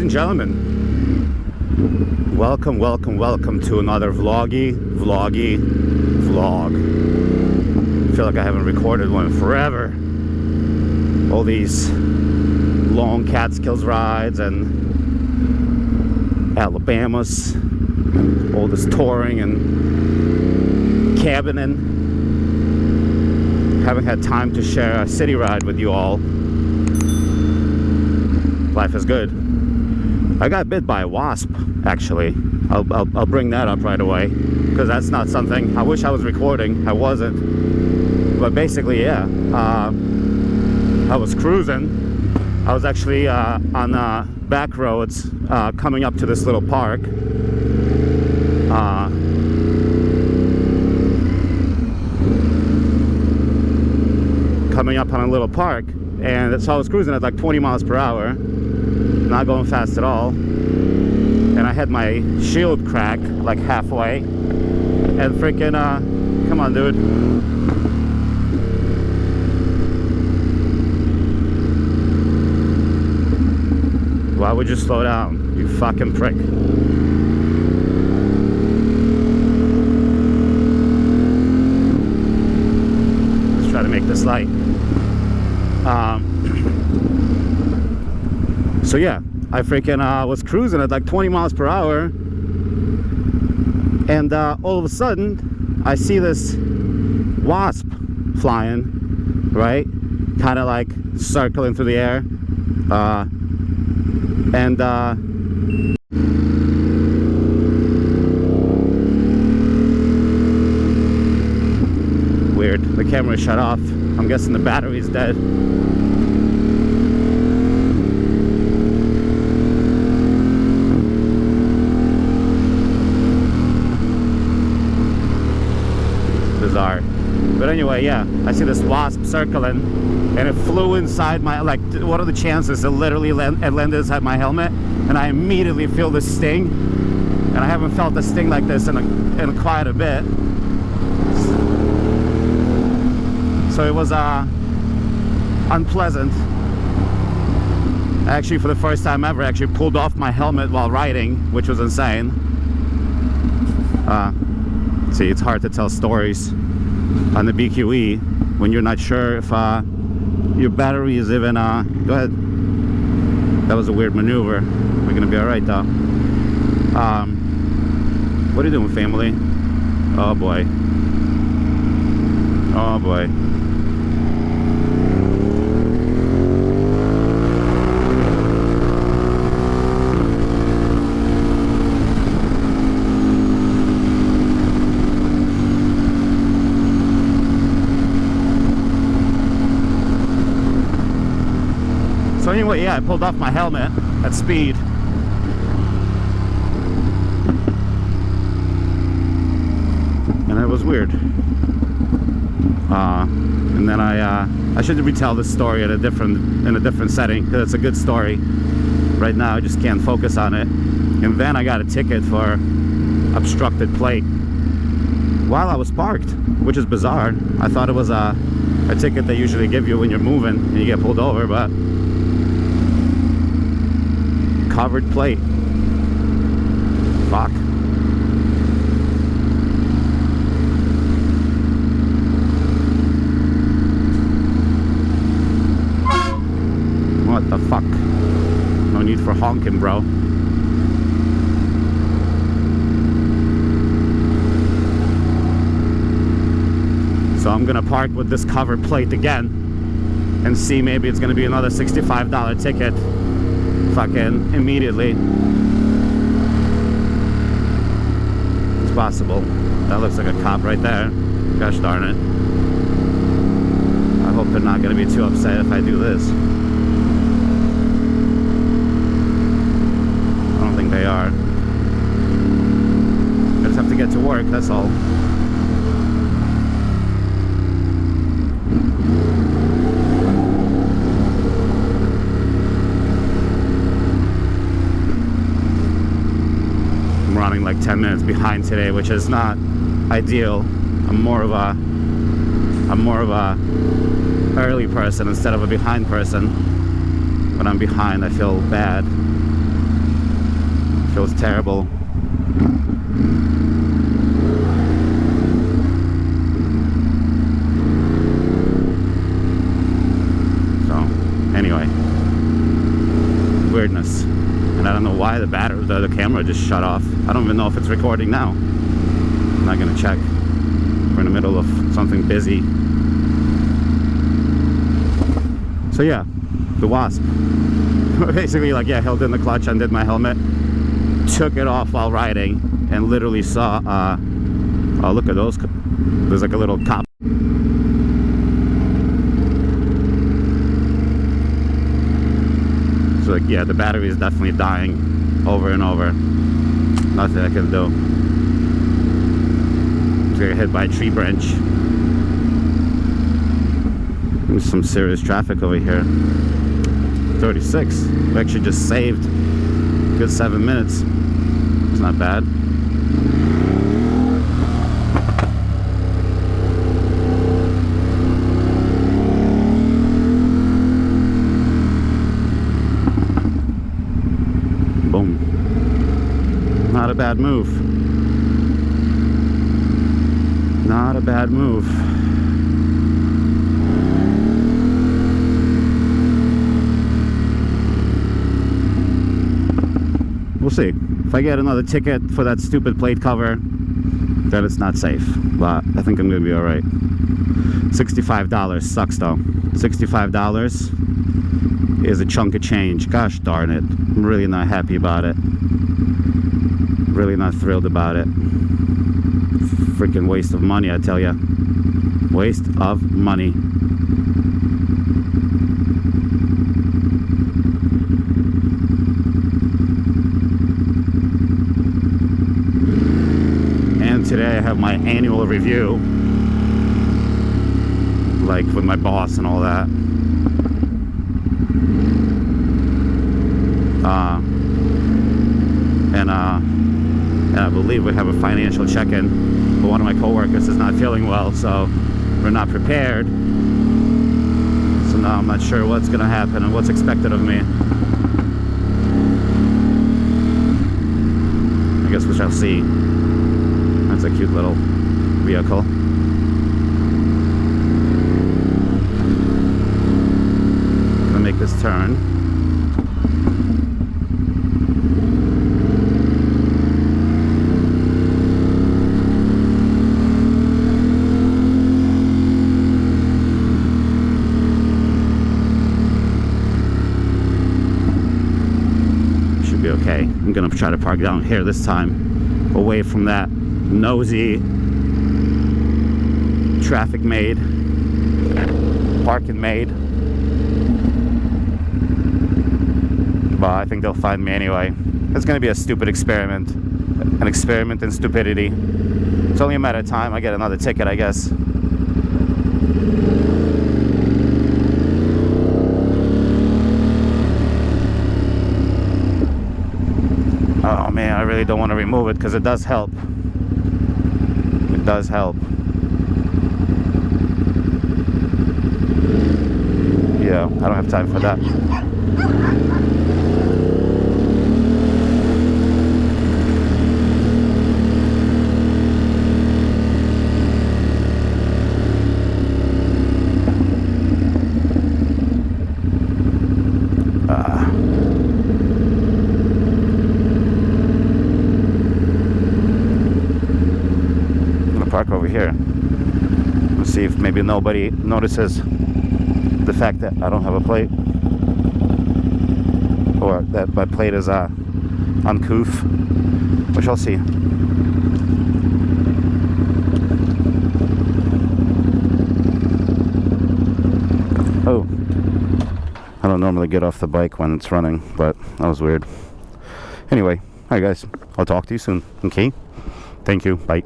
and gentlemen, welcome to another vlog. I feel like I haven't recorded one forever. All these long Catskills rides and Alabamas, all this touring and cabining. Haven't had time to share a city ride with you all. Life is good. I got bit by a wasp, actually. I'll bring that up right away, because that's not something I wish I was recording. I wasn't. But basically, yeah, I was cruising. I was actually on back roads coming up to this little park. Coming up on a little park, and so I was cruising at like 20 miles per hour, not going fast at all, and I had my shield crack like halfway, and freaking come on, dude. Why would you slow down, you fucking prick? Let's try to make this light. So yeah, I freaking was cruising at like 20 miles per hour, and all of a sudden I see this wasp flying, right? Kind of like circling through the air, and weird, the camera shut off. I'm guessing the battery's dead. Bizarre. But anyway, yeah, I see this wasp circling, and it flew inside my, like, what are the chances? It literally landed inside my helmet, and I immediately feel this sting, and I haven't felt a sting like this in quite a bit. So it was unpleasant. I actually, for the first time ever, actually pulled off my helmet while riding, which was insane. See, it's hard to tell stories on the BQE when you're not sure if your battery is even go ahead. That was a weird maneuver. We're gonna be all right though. What are you doing, family? Oh boy. Oh boy. So anyway, yeah, I pulled off my helmet at speed. And it was weird. And then I should retell this story in a different setting, because it's a good story. Right now I just can't focus on it. And then I got a ticket for obstructed plate while I was parked, which is bizarre. I thought it was a ticket they usually give you when you're moving and you get pulled over, but covered plate. Fuck. What the fuck? No need for honking, bro. So I'm gonna park with this covered plate again and see, maybe it's gonna be another $65 ticket. Fucking immediately. It's possible. That looks like a cop right there. Gosh darn it. I hope they're not going to be too upset if I do this. I don't think they are. I just have to get to work, that's all. Running like 10 minutes behind today, which is not ideal. I'm more of a early person instead of a behind person. When I'm behind, I feel bad. Feels terrible. So, anyway, weirdness. And I don't know why the camera just shut off. I don't even know if it's recording now. I'm not gonna check. We're in the middle of something busy. So yeah, the Wasp. Basically, like, yeah, held in the clutch, undid my helmet, took it off while riding, and literally saw, oh, look at those. There's like a little cop. So, like, yeah, the battery is definitely dying over and over. Nothing I can do. Got hit by a tree branch. There's some serious traffic over here. 36. We actually just saved a good 7 minutes. It's not bad. Boom. Not a bad move. Not a bad move. We'll see. If I get another ticket for that stupid plate cover, then it's not safe. But I think I'm gonna be alright. $65 sucks though. $65 is a chunk of change. Gosh darn it. I'm really not happy about it. Really not thrilled about it. Freaking waste of money, I tell ya. Waste of money. And today I have my annual review, like with my boss and all that. And I believe we have a financial check-in, but one of my coworkers is not feeling well, so we're not prepared. So now I'm not sure what's gonna happen and what's expected of me. I guess we shall see. That's a cute little vehicle. Gonna make this turn. Okay, I'm gonna try to park down here this time, away from that nosy traffic maid, parking maid. But I think they'll find me anyway. It's gonna be a stupid experiment, an experiment in stupidity. It's only a matter of time. I get another ticket, I guess. Oh man, I really don't want to remove it because it does help. It does help. Yeah, I don't have time for that. Park over here. Let's see if maybe nobody notices the fact that I don't have a plate, or that my plate is uncouth. We shall see. Oh, I don't normally get off the bike when it's running, but that was weird. Anyway, alright guys, I'll talk to you soon. Okay, thank you, bye.